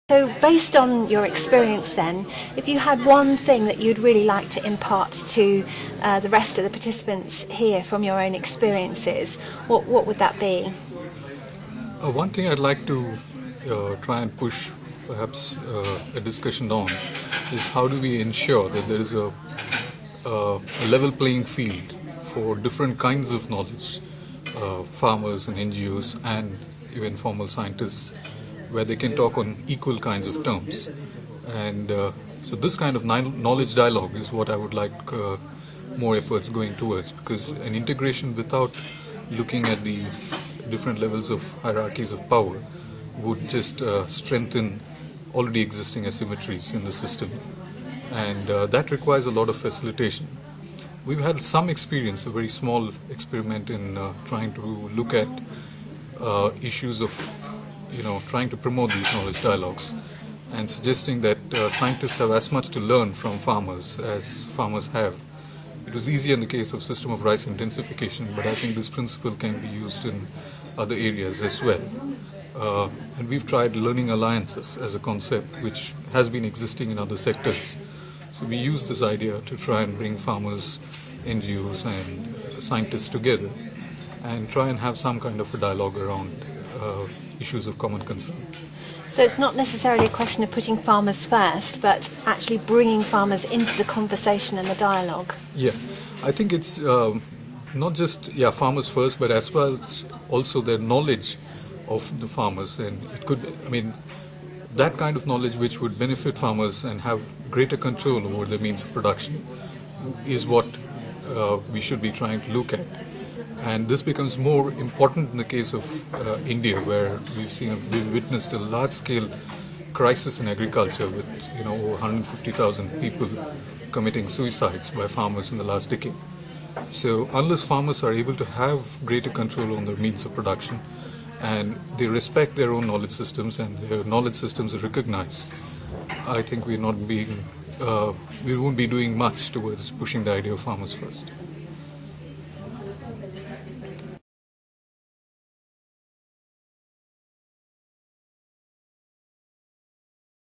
So based on your experience then, if you had one thing that you'd really like to impart to the rest of the participants here from your own experiences, what would that be? One thing I'd like to try and push perhaps a discussion on is how do we ensure that there is a level playing field for different kinds of knowledge, farmers and NGOs and even formal scientists, where they can talk on equal kinds of terms. And so this kind of knowledge dialogue is what I would like more efforts going towards, because an integration without looking at the different levels of hierarchies of power would just strengthen already existing asymmetries in the system, and that requires a lot of facilitation. We've had some experience, a very small experiment in trying to look at issues of trying to promote these knowledge dialogues and suggesting that scientists have as much to learn from farmers as farmers have. It was easy in the case of system of rice intensification, but I think this principle can be used in other areas as well. And we've tried learning alliances as a concept which has been existing in other sectors. So we use this idea to try and bring farmers, NGOs and scientists together and try and have some kind of a dialogue around issues of common concern. So it's not necessarily a question of putting farmers first, but actually bringing farmers into the conversation and the dialogue. Yeah, I think it's not just farmers first, but as well as also their knowledge of the farmers, and it could, that kind of knowledge which would benefit farmers and have greater control over the means of production is what we should be trying to look at. And this becomes more important in the case of India, where we've witnessed a large-scale crisis in agriculture with over 150,000 people committing suicides by farmers in the last decade. So unless farmers are able to have greater control on their means of production and they respect their own knowledge systems and their knowledge systems are recognized, I think we won't be doing much towards pushing the idea of farmers first.